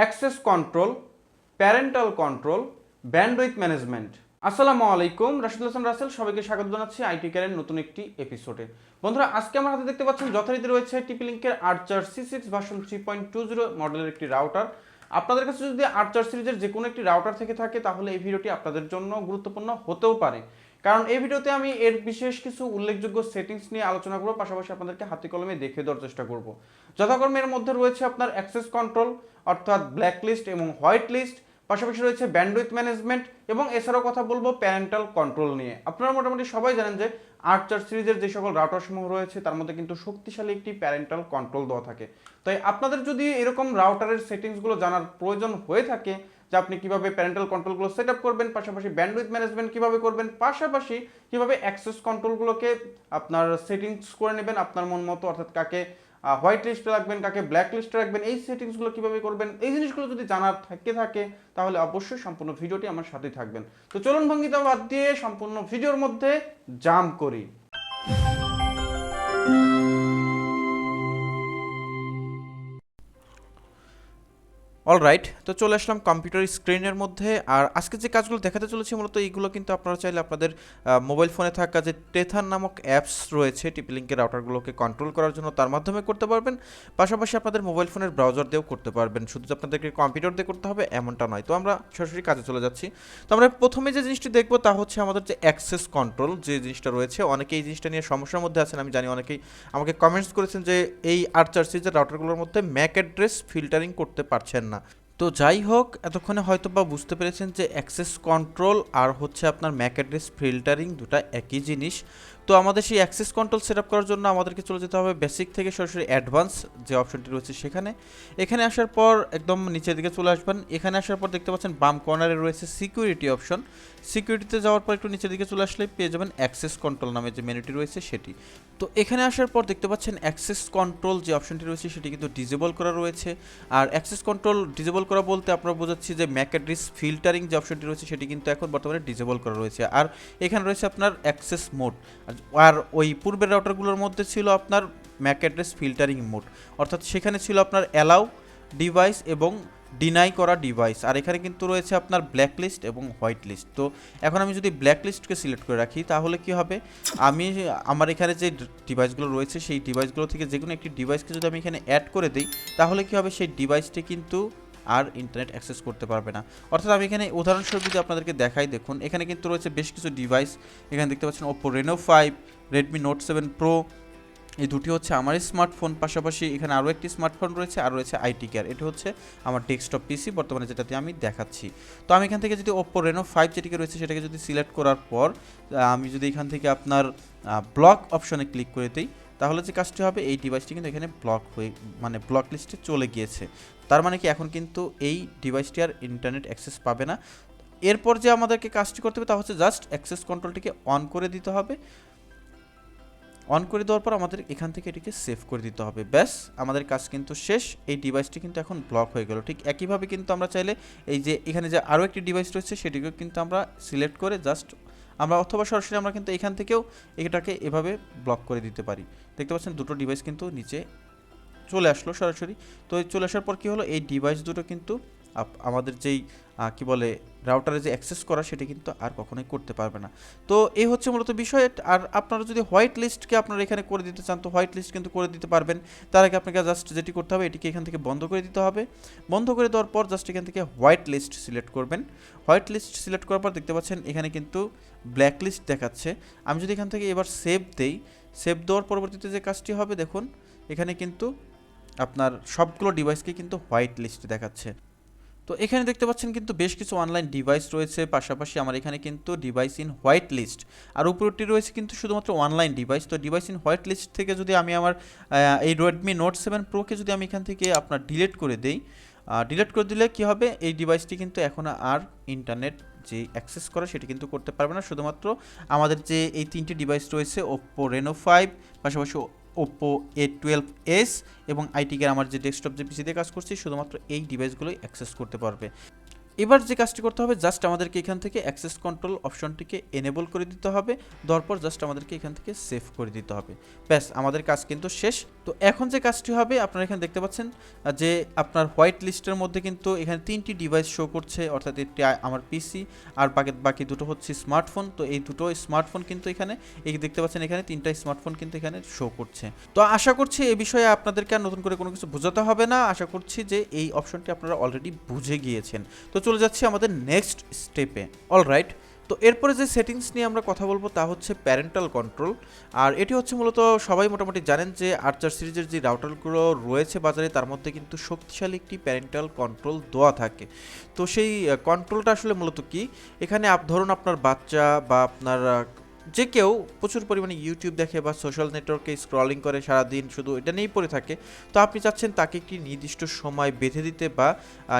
Access control, parental control, bandwidth management. আসসালামু আলাইকুম, রাশিদুল হাসান রাসেল সবাইকে স্বাগত জানাচ্ছি আইটি কেয়ারের নতুন একটি এপিসোডে। বন্ধুরা, আজকে আমার হাতে দেখতে পাচ্ছেন যথারীতি রয়েছে টিপি লিঙ্কের আর্চার C6 ভার্সন 3.20 মডেলের একটি রাউটার। আপনাদের কাছে যদি আর্চার সিরিজের যে কোনো একটি রাউটার থেকে থাকে তাহলে এই ভিডিওটি আপনাদের জন্য গুরুত্বপূর্ণ হতেও পারে, কারণ এই ভিডিওতে আমি এর বিশেষ কিছু উল্লেখযোগ্য সেটিংস নিয়ে আলোচনা করব, পাশাপাশি আপনাদেরকে হাতে কলমে দেখে দেওয়ার চেষ্টা করব। যথাক্রমে এর মধ্যে রয়েছে আপনার অ্যাক্সেস কন্ট্রোল অর্থাৎ ব্ল্যাক লিস্ট এবং হোয়াইট লিস্ট, পাশাপাশি রয়েছে ব্যান্ডউইথ ম্যানেজমেন্ট এবং এছাড়াও কথা বলবো প্যারেন্টাল কন্ট্রোল নিয়ে। আপনারা মোটামুটি সবাই জানেন যে আর্চার সিরিজের যে সকল রাউটার সমূহ রয়েছে তার মধ্যে কিন্তু শক্তিশালী একটি প্যারেন্টাল কন্ট্রোল দেওয়া থাকে। তাই আপনাদের যদি এরকম রাউটারের সেটিংসগুলো জানার প্রয়োজন হয়ে থাকে যে আপনি কিভাবে প্যারেন্টাল কন্ট্রোলগুলো সেট আপ করবেন, পাশাপাশি ব্যান্ডউইথ ম্যানেজমেন্ট কিভাবে করবেন, পাশাপাশি কিভাবে অ্যাক্সেস কন্ট্রোলগুলোকে আপনার সেটিংস করে নেবেন আপনার মন মতো, অর্থাৎ কাকে হোয়াইট লিস্টে রাখবেন, কাকে ব্ল্যাক লিস্টে রাখবেন, এই সেটিংসগুলো কিভাবে করবেন, এই জিনিসগুলো যদি জানার থাকে তাহলে অবশ্যই সম্পূর্ণ ভিডিওটি আমার সাথেই থাকবেন। তো চলুন ভঙ্গিতা বাদ দিয়ে সম্পূর্ণ ভিডিওর মধ্যে জাম্প করি। অলরাইট, তো চলে আসলাম কম্পিউটার স্ক্রিনের মধ্যে। আর আজকে যে কাজগুলো দেখাতে চলেছি মূলত এইগুলো কিন্তু আপনারা চাইলে আপনাদের মোবাইল ফোনে থাকা যে টেথার নামক অ্যাপস রয়েছে টিপি লিঙ্কের রাউটারগুলোকে কন্ট্রোল করার জন্য তার মাধ্যমে করতে পারবেন, পাশাপাশি আপনাদের মোবাইল ফোনের ব্রাউজার দিয়েও করতে পারবেন। শুধু যে আপনাদেরকে কম্পিউটার দিয়ে করতে হবে এমনটা নয়। তো আমরা সরাসরি কাজে চলে যাচ্ছি। তো আমরা প্রথমে যে জিনিসটি দেখবো তা হচ্ছে আমাদের যে অ্যাক্সেস কন্ট্রোল যে জিনিসটা রয়েছে। অনেকেই এই জিনিসটা নিয়ে সমস্যার মধ্যে আছেন, আমি জানি। অনেকেই আমাকে কমেন্টস করেছেন যে এই আর্চার সিরিজের রাউটারগুলোর মধ্যে ম্যাক অ্যাড্রেস ফিল্টারিং করতে পারছেন না। তো যাই হোক, এতক্ষণে হয়তো বা বুঝতে পেরেছেন যে অ্যাক্সেস কন্ট্রোল আর হচ্ছে আপনার ম্যাক অ্যাড্রেস ফিল্টারিং দুটা একই জিনিস। তো আমাদের সেই অ্যাক্সেস কন্ট্রোল সেট আপ করার জন্য আমাদেরকে চলে যেতে হবে বেসিক থেকে সরাসরি অ্যাডভান্স যে অপশনটি রয়েছে সেখানে। এখানে আসার পর একদম নিচের দিকে চলে আসবেন। এখানে আসার পর দেখতে পাচ্ছেন বাম কর্নারে রয়েছে সিকিউরিটি অপশন। সিকিউরিটিতে যাওয়ার পর একটু নিচের দিকে চলে আসলে পেয়ে যাবেন অ্যাক্সেস কন্ট্রোল নামে যে মেনুটি রয়েছে সেটি। তো এখানে আসার পর দেখতে পাচ্ছেন অ্যাক্সেস কন্ট্রোল যে অপশনটি রয়েছে সেটি কিন্তু ডিজেবল করা রয়েছে। আর অ্যাক্সেস কন্ট্রোল ডিজেবল করা বলতে আপনারা বোঝাচ্ছি যে ম্যাক অ্যাড্রেস ফিল্টারিং যে অপশনটি রয়েছে সেটি কিন্তু এখন বর্তমানে ডিজেবল করা রয়েছে। আর এখানে রয়েছে আপনার অ্যাক্সেস মোড। আর ওই পূর্বের রাউটারগুলোর মধ্যে ছিল আপনার ম্যাক অ্যাড্রেস ফিল্টারিং মোড, অর্থাৎ সেখানে ছিল আপনার অ্যালাউ ডিভাইস এবং ডিনাই করা ডিভাইস। আর এখানে কিন্তু রয়েছে আপনার ব্ল্যাক লিস্ট এবং হোয়াইট লিস্ট। তো এখন আমি যদি ব্ল্যাক লিস্টকে সিলেক্ট করে রাখি তাহলে কি হবে, আমি আমার এখানে যে ডিভাইসগুলো রয়েছে সেই ডিভাইসগুলো থেকে যে কোনো একটি ডিভাইসকে যদি আমি এখানে অ্যাড করে দিই তাহলে কি হবে, সেই ডিভাইসটি কিন্তু আর ইন্টারনেট অ্যাক্সেস করতে পারবে না। অর্থাৎ আমি এখানে উদাহরণস্বরূপ যদি আপনাদেরকে দেখাই, দেখুন এখানে কিন্তু রয়েছে বেশ কিছু ডিভাইস। এখানে দেখতে পাচ্ছেন Oppo Reno 5, Redmi Note 7 Pro, এই দুটি হচ্ছে আমার স্মার্টফোন। পাশাপাশি এখানে আরও একটি স্মার্টফোন রয়েছে, আর রয়েছে আইটি কেয়ার। এটা হচ্ছে আমার ডেস্কটপ পিসি বর্তমানে যেটাতে আমি দেখাচ্ছি। তো আমি এখান থেকে যদি Oppo Reno 5 যেটিকে রয়েছে সেটাকে যদি সিলেক্ট করার পর আমি যদি এখান থেকে আপনার ব্লক অপশনে ক্লিক করে দিই তাহলে যে কাজটি হবে, এই ডিভাইসটি কিন্তু এখানে ব্লক হয়ে মানে ব্লক লিস্টে চলে গিয়েছে। তার মানে কি এখন কিন্তু এই ডিভাইসটি আর ইন্টারনেট অ্যাক্সেস পাবে না। এরপর যে আমাদেরকে কাজটি করতে হবে তা হচ্ছে জাস্ট অ্যাক্সেস কন্ট্রোলটিকে অন করে দিতে হবে। অন করে দেওয়ার পর আমাদের এখান থেকে এটিকে সেভ করে দিতে হবে। ব্যাস, আমাদের কাজ কিন্তু শেষ। এই ডিভাইসটি কিন্তু এখন ব্লক হয়ে গেল। ঠিক একইভাবে কিন্তু আমরা চাইলে এই যে এখানে যে আরও একটি ডিভাইস রয়েছে সেটিকেও কিন্তু আমরা সিলেক্ট করে জাস্ট আমরা অথবা সরাসরি আমরা কিন্তু এখান থেকেও এটাকে এভাবে ব্লক করে দিতে পারি। দেখতে পাচ্ছেন দুটো ডিভাইস কিন্তু নিচে চলে আসলো সরাসরি। তো চলে আসার পর কী হলো, এই ডিভাইস দুটো কিন্তু আমাদের যেই কি বলে রাউটারে যে অ্যাক্সেস করা সেটা কিন্তু আর কখনোই করতে পারবে না। তো এই হচ্ছে মূলত বিষয়। আর আপনারা যদি হোয়াইট লিস্টকে আপনারা এখানে করে দিতে চান তো হোয়াইট লিস্ট কিন্তু করে দিতে পারবেন। তার আগে আপনাকে জাস্ট যেটি করতে হবে, এটিকে এখান থেকে বন্ধ করে দিতে হবে। বন্ধ করে দেওয়ার পর জাস্ট এখান থেকে হোয়াইট লিস্ট সিলেক্ট করবেন। হোয়াইট লিস্ট সিলেক্ট করার পর দেখতে পাচ্ছেন এখানে কিন্তু ব্ল্যাক লিস্ট দেখাচ্ছে। আমি যদি এখান থেকে এবার সেভ দেই, সেভ দেওয়ার পরবর্তীতে যে কাজটি হবে, দেখুন এখানে কিন্তু আপনার সবগুলো ডিভাইসকে কিন্তু হোয়াইট লিস্ট দেখাচ্ছে। তো এখানে দেখতে পাচ্ছেন কিন্তু বেশ কিছু অনলাইন ডিভাইস রয়েছে, পাশাপাশি আমার এখানে কিন্তু ডিভাইস ইন হোয়াইট লিস্ট। আর উপরটি রয়েছে কিন্তু শুধুমাত্র অনলাইন ডিভাইস। তো ডিভাইস ইন হোয়াইট লিস্ট থেকে যদি আমি আমার এই Redmi Note 7 Pro-কে যদি আমি এখান থেকে আপনার ডিলিট করে দেই, ডিলিট করে দিলে কি হবে, এই ডিভাইসটি কিন্তু এখন আর ইন্টারনেট যে অ্যাক্সেস করা সেটি কিন্তু করতে পারবে না। শুধুমাত্র আমাদের যে এই তিনটি ডিভাইস রয়েছে Oppo Reno 5, পাশাপাশি Oppo A12s এবং আইটি কেয়ার আমার যে ডেস্কটপ যে পিসিতে কাজ করছি, শুধুমাত্র এই ডিভাইসগুলোই অ্যাক্সেস করতে পারবে। এবার যে কাজটি করতে হবে জাস্ট আমাদেরকে এখান থেকে অ্যাক্সেস কন্ট্রোল অপশনটিকে এনেবল করে দিতে হবে, দেওয়ার পর জাস্ট আমাদেরকে এখান থেকে সেভ করে দিতে হবে। ব্যাস আমাদের কাজ কিন্তু শেষ। তো এখন যে কাজটি হবে আপনারা এখানে দেখতে পাচ্ছেন যে আপনার হোয়াইট লিস্টের মধ্যে কিন্তু এখানে 3টি ডিভাইস শো করছে, অর্থাৎ এটি আমার পিসি আর বাকি দুটো হচ্ছে স্মার্টফোন। তো এই দুটো স্মার্টফোন কিন্তু এখানে এই দেখতে পাচ্ছেন এখানে 3টা স্মার্টফোন কিন্তু এখানে শো করছে। তো আশা করছি এই বিষয়ে আপনাদেরকে আর নতুন করে কোনো কিছু বোঝাতে হবে না। আশা করছি যে এই অপশনটি আপনারা অলরেডি বুঝে গিয়েছেন। তো চলে যাচ্ছি আমাদের নেক্সট স্টেপে। অলরাইট, তো এরপরে যে সেটিংস নিয়ে আমরা কথা বলবো তা হচ্ছে প্যারেন্টাল কন্ট্রোল। আর এটি হচ্ছে মূলত সবাই মোটামুটি জানেন যে আর্চার সিরিজের যে রাউটারগুলো রয়েছে বাজারে তার মধ্যে কিন্তু শক্তিশালী একটি প্যারেন্টাল কন্ট্রোল দেওয়া থাকে। তো সেই কন্ট্রোলটা আসলে মূলত কি, এখানে ধরুন আপনার বাচ্চা বা আপনার যে কেউ প্রচুর পরিমাণে ইউটিউব দেখে বা সোশ্যাল নেটওয়ার্কে স্ক্রলিং করে সারাদিন শুধু এটা নিয়েই পড়ে থাকে। তো আপনি চাচ্ছেন তাকে একটি নির্দিষ্ট সময় বেঁধে দিতে বা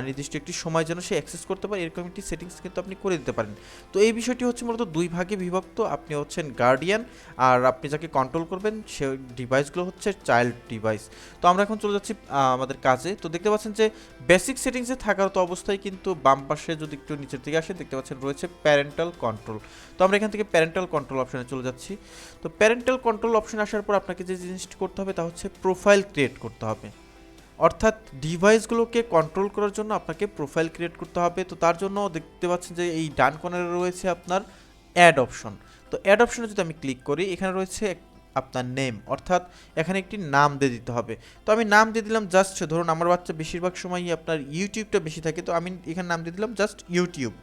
নির্দিষ্ট একটি সময় যেন সে অ্যাক্সেস করতে পারে, এরকম একটি সেটিংস কিন্তু আপনি করে দিতে পারেন। তো এই বিষয়টি হচ্ছে মূলত দুই ভাগে বিভক্ত। আপনি হচ্ছেন গার্ডিয়ান আর আপনি যাকে কন্ট্রোল করবেন সে ডিভাইসগুলো হচ্ছে চাইল্ড ডিভাইস। তো আমরা এখন চলে যাচ্ছি আমাদের কাজে। তো দেখতে পাচ্ছেন যে বেসিক সেটিংসে থাকার তো অবস্থায় কিন্তু বাম পাশে যদি একটু নিচের দিকে আসেন দেখতে পাচ্ছেন রয়েছে প্যারেন্টাল কন্ট্রোল। তো আমরা এখান থেকে প্যারেন্টাল কন্ট্রোল অপশনে চলে যাচ্ছি। তো প্যারেন্টাল কন্ট্রোল অপশনে আসার পর আপনাকে যে জিনিসটি করতে হবে তা হচ্ছে প্রোফাইল ক্রিয়েট করতে হবে, অর্থাৎ ডিভাইসগুলোকে কন্ট্রোল করার জন্য আপনাকে প্রোফাইল ক্রিয়েট করতে হবে। তো তার জন্য দেখতে পাচ্ছেন যে এই ডান কর্নারে রয়েছে আপনার অ্যাড অপশন। তো অ্যাড অপশনে যদি আমি ক্লিক করি এখানে রয়েছে আপনার নেম, অর্থাৎ এখানে একটি নাম দিয়ে দিতে হবে। তো আমি নাম দিয়ে দিলাম জাস্ট, ধরুন আমার বাচ্চা বেশিরভাগ সময়ই আপনার ইউটিউবটা বেশি থাকে, তো আমি এখানে নাম দিয়ে দিলাম জাস্ট ইউটিউব।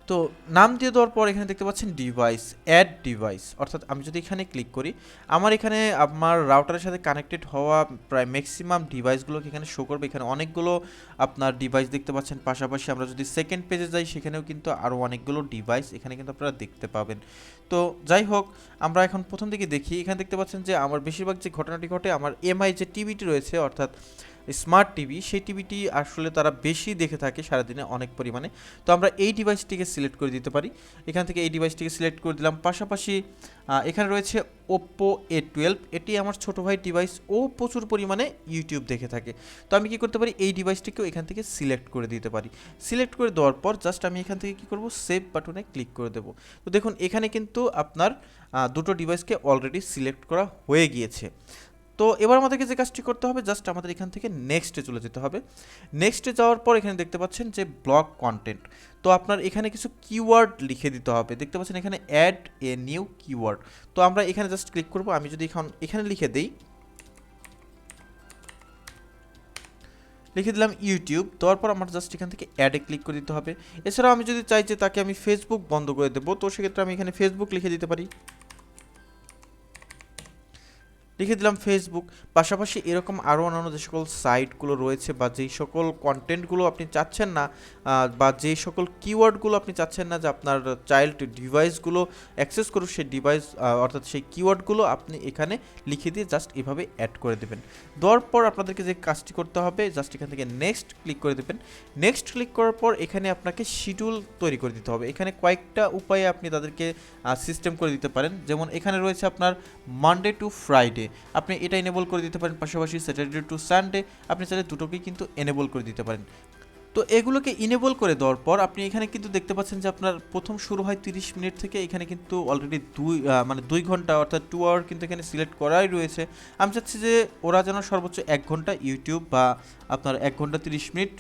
তো নাম দিয়ে দেওয়ার পর এখানে দেখতে পাচ্ছেন ডিভাইস, অ্যাড ডিভাইস, অর্থাৎ আমি যদি এখানে ক্লিক করি আমার এখানে আমার রাউটারের সাথে কানেক্টেড হওয়া প্রায় ম্যাক্সিমাম ডিভাইসগুলোকে এখানে শো করবে। এখানে অনেকগুলো আপনার ডিভাইস দেখতে পাচ্ছেন, পাশাপাশি আমরা যদি সেকেন্ড পেজে যাই সেখানেও কিন্তু আরও অনেকগুলো ডিভাইস এখানে কিন্তু আপনারা দেখতে পাবেন। তো যাই হোক, আমরা এখন প্রথম দিকে দেখি। এখানে দেখতে পাচ্ছেন যে আমার বেশিরভাগ যে ঘটনাটি ঘটে আমার এমআই যে টিভিটি রয়েছে অর্থাৎ স্মার্ট টিভি, সেই টিভিটি আসলে তারা বেশি দেখে থাকে সারাদিনে অনেক পরিমাণে। তো আমরা এই ডিভাইসটিকে সিলেক্ট করে দিতে পারি, এখান থেকে এই ডিভাইসটিকে সিলেক্ট করে দিলাম। পাশাপাশি এখানে রয়েছে ওপ্পো A12, এটি আমার ছোটো ভাই ডিভাইস, ও প্রচুর পরিমাণে ইউটিউব দেখে থাকে। তো আমি কি করতে পারি, এই ডিভাইসটিকেও এখান থেকে সিলেক্ট করে দিতে পারি। সিলেক্ট করে দেওয়ার পর জাস্ট আমি এখান থেকে কি করব, সেভ বাটনে ক্লিক করে দেবো। তো দেখুন এখানে কিন্তু আপনার দুটো ডিভাইসকে অলরেডি সিলেক্ট করা হয়ে গিয়েছে। তো এবার আমাদেরকে যে কাজটি করতে হবে জাস্ট আমাদের এখান থেকে নেক্সটে চলে যেতে হবে। নেক্সটে যাওয়ার পর এখানে দেখতে পাচ্ছেন যে ব্লক কন্টেন্ট। তো আপনার এখানে কিছু কিওয়ার্ড লিখে দিতে হবে, দেখতে পাচ্ছেন এখানে অ্যাড এ নিউ কিওয়ার্ড। তো আমরা এখানে জাস্ট ক্লিক করব। আমি যদি এখানে লিখে দেই, লিখে দিলাম ইউটিউব, দেওয়ার পর আমার জাস্ট এখান থেকে অ্যাডে ক্লিক করে দিতে হবে। এছাড়াও আমি যদি চাই যে তাকে আমি ফেসবুক বন্ধ করে দেবো, তো সেক্ষেত্রে আমি এখানে ফেসবুক লিখে দিতে পারি, লিখে দিলাম ফেসবুক। পাশাপাশি এরকম আরও অন্যান্য যে সকল সাইটগুলো রয়েছে বা যেই সকল কন্টেন্টগুলো আপনি চাচ্ছেন না বা যেই সকল কিওয়ার্ডগুলো আপনি চাচ্ছেন না যে আপনার চাইল্ড ডিভাইসগুলো অ্যাক্সেস করুক, সেই ডিভাইস অর্থাৎ সেই কিওয়ার্ডগুলো আপনি এখানে লিখে দিয়ে জাস্ট এভাবে অ্যাড করে দেবেন। দেওয়ার পর আপনাদেরকে যে কাজটি করতে হবে জাস্ট এখান থেকে নেক্সট ক্লিক করে দেবেন। নেক্সট ক্লিক করার পর এখানে আপনাকে শিডিউল তৈরি করে দিতে হবে। এখানে কয়েকটা উপায়ে আপনি তাদেরকে সিস্টেম করে দিতে পারেন, যেমন এখানে রয়েছে আপনার মানডে টু ফ্রাইডে, আপনি এটা এনেবল করে দিতে পারেন। পাশাপাশি স্যাটারডে টু সানডে আপনি চাইলে দুটোকেই কিন্তু এনেবল করে দিতে পারেন। তো এগুলোকে ইনেবল করে দেওয়ার পর আপনি এখানে কিন্তু দেখতে পাচ্ছেন যে আপনার প্রথম শুরু হয় 30 মিনিট থেকে, এখানে কিন্তু অলরেডি 2 ঘন্টা অর্থাৎ 2 আওয়ার কিন্তু এখানে সিলেক্ট করাই রয়েছে। আমি চাচ্ছি যে ওরা যেন সর্বোচ্চ 1 ঘন্টা ইউটিউব বা আপনার 1 ঘন্টা 30 মিনিট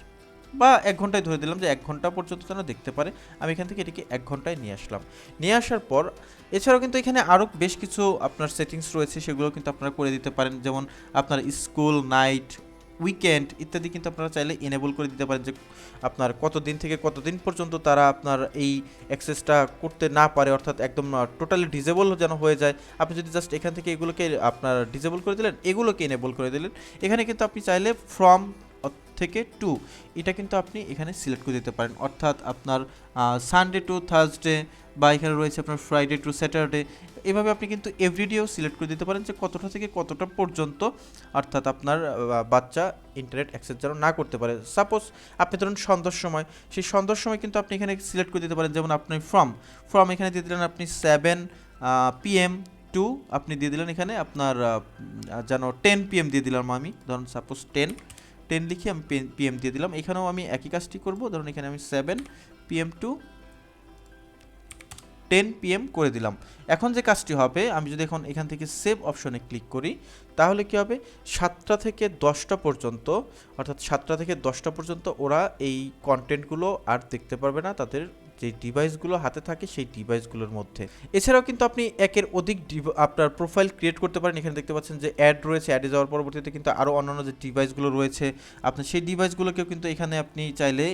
বা 1 ঘন্টায় ধরে দিলাম যে 1 ঘন্টা পর্যন্ত যেন দেখতে পারে। আমি এখান থেকে এটিকে 1 ঘন্টায় নিয়ে আসলাম। নিয়ে আসার পর এছাড়াও কিন্তু এখানে আরও বেশ কিছু আপনার সেটিংস রয়েছে, সেগুলো কিন্তু আপনারা করে দিতে পারেন, যেমন আপনার স্কুল, নাইট, উইকেন্ড ইত্যাদি কিন্তু আপনারা চাইলে এনেবল করে দিতে পারেন, যে আপনার কতদিন থেকে কতদিন পর্যন্ত তারা আপনার এই অ্যাক্সেসটা করতে না পারে, অর্থাৎ একদম টোটালি ডিজেবল যেন হয়ে যায়। আপনি যদি জাস্ট এখান থেকে এগুলোকে আপনার ডিজেবল করে দিলেন, এগুলোকে এনেবল করে দিলেন। এখানে কিন্তু আপনি চাইলে ফ্রম থেকে টু এটা কিন্তু আপনি এখানে সিলেক্ট করে দিতে পারেন, অর্থাৎ আপনার সানডে টু থার্সডে বা এখানে রয়েছে আপনার ফ্রাইডে টু স্যাটারডে, এভাবে আপনি কিন্তু এভরিডেও সিলেক্ট করে দিতে পারেন যে কতটা থেকে কতটা পর্যন্ত, অর্থাৎ আপনার বাচ্চা ইন্টারনেট অ্যাক্সেস যেন না করতে পারে। সাপোজ আপনি ধরুন সন্ধ্যার সময়, সেই সন্ধ্যার সময় কিন্তু আপনি এখানে সিলেক্ট করে দিতে পারেন, যেমন আপনি ফ্রম এখানে দিয়ে দিলেন আপনি 7 PM টু আপনি দিয়ে দিলেন এখানে আপনার যেন 10 PM দিয়ে দিলাম আমি, ধরুন সাপোজ 10 10 লিখে আমি PM দিয়ে দিলাম। এখানেও আমি একই কাজটি করব, ধরুন এখানে আমি 7 PM টু 10 PM করে দিলাম। এখন যে কাজটি হবে, আমি যদি এখন এখান থেকে সেভ অপশনে ক্লিক করি, তাহলে কি হবে, 7টা থেকে 10টা পর্যন্ত, অর্থাৎ 7টা থেকে 10টা পর্যন্ত ওরা এই কন্টেন্টগুলো আর দেখতে পারবে না তাদের যে ডিভাইসগুলো হাতে থাকে সেই ডিভাইসগুলোর মধ্যে। এছাড়াও কিন্তু আপনি একের অধিক আপনার প্রোফাইল ক্রিয়েট করতে পারেন। এখানে দেখতে পাচ্ছেন যে অ্যাড রয়েছে, অ্যাডে যাওয়ার পরবর্তীতে কিন্তু আরও অন্যান্য যে ডিভাইসগুলো রয়েছে, আপনার সেই ডিভাইসগুলোকেও কিন্তু এখানে আপনি চাইলে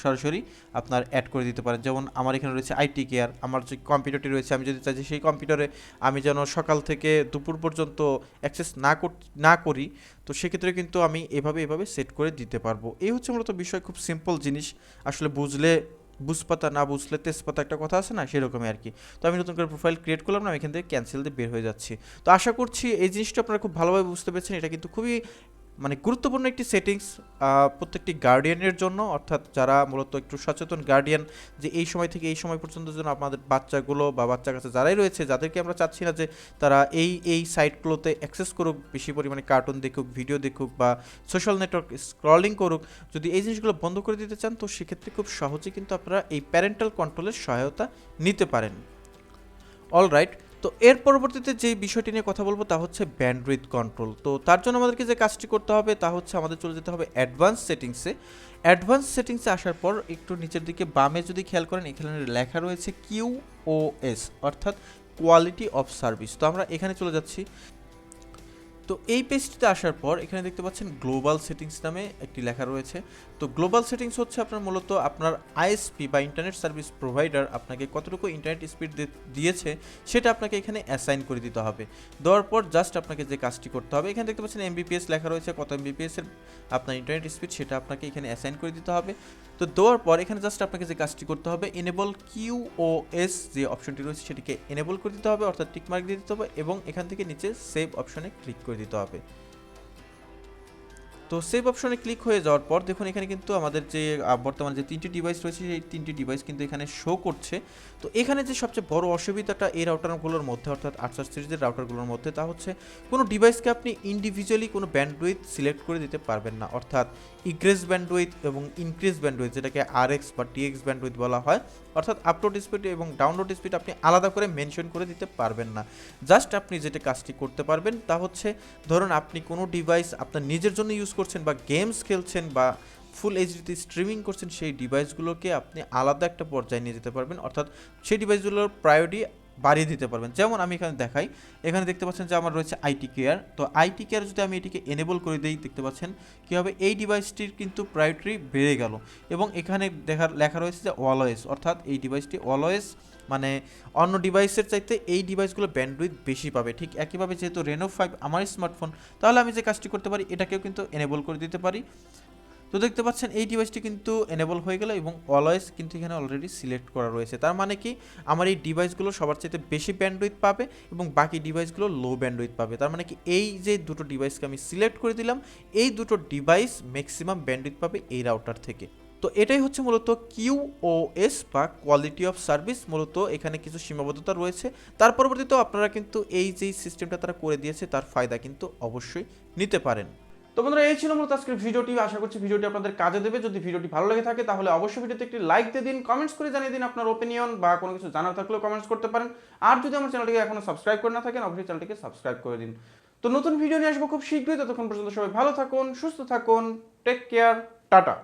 সরাসরি আপনার অ্যাড করে দিতে পারেন। যেমন আমার এখানে রয়েছে আইটি কেয়ার, আমার যে কম্পিউটারটি রয়েছে, আমি যদি চাই যে সেই কম্পিউটারে আমি যেন সকাল থেকে দুপুর পর্যন্ত অ্যাক্সেস না করি, তো সেক্ষেত্রে কিন্তু আমি এভাবে সেট করে দিতে পারবো। এই হচ্ছে মূলত বিষয়, খুব সিম্পল জিনিস, আসলে বুঝলে বুঝপাতা, না বুঝলে তেজপাতা একটা কথা আছে না, সেরকমই আর কি। তো আমি নতুন করে প্রোফাইল ক্রিয়েট করলাম না, আমি এখান থেকে ক্যান্সেল দিয়ে বের হয়ে যাচ্ছি। তো আশা করছি এই জিনিসটা আপনারা খুব ভালোভাবে বুঝতে পেরেছেন। এটা কিন্তু খুবই গুরুত্বপূর্ণ একটি সেটিংস প্রত্যেকটি গার্ডিয়ানের জন্য, অর্থাৎ যারা মূলত একটু সচেতন গার্ডিয়ান, যে এই সময় থেকে এই সময় পর্যন্ত যেন আমাদের বাচ্চাগুলো বা বাচ্চা কাছে যারাই রয়েছে, যাদেরকে আমরা চাচ্ছি না যে তারা এই সাইটগুলোতে অ্যাক্সেস করুক, বেশি পরিমাণে কার্টুন দেখুক, ভিডিও দেখুক বা সোশ্যাল নেটওয়ার্ক স্ক্রলিং করুক, যদি এই জিনিসগুলো বন্ধ করে দিতে চান, তো সেক্ষেত্রে খুব সহজে কিন্তু আপনারা এই প্যারেন্টাল কন্ট্রোলের সহায়তা নিতে পারেন। অলরাইট, তো এর পরবর্তীতে যে বিষয়টি নিয়ে কথা বলবো তা হচ্ছে ব্যান্ডউইথ কন্ট্রোল। তো তার জন্য আমাদেরকে যে কাজটি করতে হবে তা হচ্ছে আমাদের চলে যেতে হবে অ্যাডভান্স সেটিংসে। অ্যাডভান্স সেটিংসে আসার পর একটু নিচের দিকে বামে যদি খেয়াল করেন, এখানে লেখা রয়েছে QoS, অর্থাৎ কোয়ালিটি অফ সার্ভিস। তো আমরা এখানে চলে যাচ্ছি। তো এই পেজটিতে আসার পর এখানে দেখতে পাচ্ছেন গ্লোবাল সেটিংস নামে একটি লেখা রয়েছে। তো গ্লোবাল সেটিংস হচ্ছে আপনার মূলত আপনার আইএসপি বা ইন্টারনেট সার্ভিস প্রোভাইডার আপনাকে কতটুকু ইন্টারনেট স্পিড দিয়েছে সেটা আপনাকে এখানে অ্যাসাইন করে দিতে হবে। দেওয়ার পর জাস্ট আপনাকে যে কাজটি করতে হবে, এখানে দেখতে পাচ্ছেন MBPS লেখা রয়েছে, কত MBPS এর আপনার ইন্টারনেট স্পিড সেটা আপনাকে এখানে অ্যাসাইন করে দিতে হবে। তো দেওয়ার পর এখানে জাস্ট আপনাকে যে কাজটি করতে হবে, এনেবল QoS যে অপশনটি রয়েছে সেটিকে এনেবল করে দিতে হবে, অর্থাৎ টিকমার্ক দিয়ে দিতে হবে, এবং এখান থেকে নিচে সেভ অপশনে ক্লিক করে দিতে হবে। তো সেভ অপশনে ক্লিক হয়ে যাওয়ার পর দেখুন এখানে কিন্তু আমাদের যে বর্তমানে যে 3টি ডিভাইস রয়েছে সেই 3টি ডিভাইস কিন্তু এখানে শো করছে। তো এখানে যে সবচেয়ে বড় অসুবিধাটা এই রাউটারগুলোর মধ্যে, অর্থাৎ আর্চার সিরিজের রাউটারগুলোর মধ্যে, তা হচ্ছে কোনো ডিভাইসকে আপনি ইন্ডিভিজুয়ালি কোনো ব্যান্ডউইথ সিলেক্ট করে দিতে পারবেন না, অর্থাৎ ইগ্রেস ব্যান্ডউইথ এবং ইনক্রিজ ব্যান্ডউইথ, যেটাকে RX বা TX ব্যান্ডউইথ বলা হয়, অর্থাৎ আপলোড স্পিড এবং ডাউনলোড স্পিড আপনি আলাদা করে মেনশন করে দিতে পারবেন না। জাস্ট আপনি যেটা কাজটি করতে পারবেন তা হচ্ছে, ধরুন আপনি কোনো ডিভাইস আপনার নিজের জন্য ইউজ করছেন বা গেমস খেলছেন বা ফুল এইচডিতে স্ট্রিমিং করছেন, সেই ডিভাইসগুলোকে আপনি আলাদা একটা পর্যায়ে নিয়ে যেতে পারবেন, অর্থাৎ সেই ডিভাইসগুলোর প্রায়োরিটি বাড়িয়ে দিতে পারবেন। যেমন আমি এখানে দেখাই, এখানে দেখতে পাচ্ছেন যে আমার রয়েছে আইটি কেয়ার। তো আইটি কেয়ার যদি আমি এটিকে এনেবল করে দিই, দেখতে পাচ্ছেন কী হবে, এই ডিভাইসটির কিন্তু প্রায়োরিটি বেড়ে গেল, এবং এখানে লেখা রয়েছে যে অলওয়েজ, অর্থাৎ এই ডিভাইসটি অলওয়েজ অন্য ডিভাইসের চাইতে এই ডিভাইসগুলো ব্যান্ডউইথ বেশি পাবে। ঠিক একইভাবে যেহেতু Reno 5 আমার স্মার্টফোন, তাহলে আমি যে কাজটি করতে পারি এটাকেও কিন্তু এনেবল করে দিতে পারি। তো দেখতে পাচ্ছেন এই ডিভাইসটি কিন্তু এনেবল হয়ে গেল এবং অলওয়েজ কিন্তু এখানে অলরেডি সিলেক্ট করা রয়েছে। তার মানে কি, আমার এই ডিভাইসগুলো সবার চাইতে বেশি ব্যান্ডউইথ পাবে এবং বাকি ডিভাইসগুলো লো ব্যান্ডউইথ পাবে। তার মানে কি, এই যে দুটো ডিভাইসকে আমি সিলেক্ট করে দিলাম, এই দুটো ডিভাইস ম্যাক্সিমাম ব্যান্ডউইথ পাবে এই রাউটার থেকে। তো এটাই হচ্ছে মূলত QoS বা কোয়ালিটি অফ সার্ভিস। মূলত এখানে কিছু সীমাবদ্ধতা রয়েছে, তার পরবর্তীতেও আপনারা কিন্তু এই যে সিস্টেমটা তারা করে দিয়েছে তার ফায়দা কিন্তু অবশ্যই নিতে পারেন। তো বন্ধুরা, এই ছিল মূলত আজকের ভিডিওটি। আশা করছি ভিডিওটি আপনাদের কাজে দেবে। যদি ভিডিওটি ভালো লেগে থাকে তাহলে অবশ্যই ভিডিওতে একটি লাইক দিয়ে দিন, কমেন্টস করে জানিয়ে দিন আপনার ওপিনিয়ন বা কোনো কিছু জানার থাকলেও কমেন্টস করতে পারেন। আর যদি আমার চ্যানেলটিকে এখনো সাবস্ক্রাইব করে না থাকেন, অবশ্যই চ্যানেলটিকে সাবস্ক্রাইব করে দিন। তো নতুন ভিডিও নিয়ে আসবো খুব শীঘ্রই। ততক্ষণ পর্যন্ত সবাই ভালো থাকুন, সুস্থ থাকুন, টেক কেয়ার, টাটা।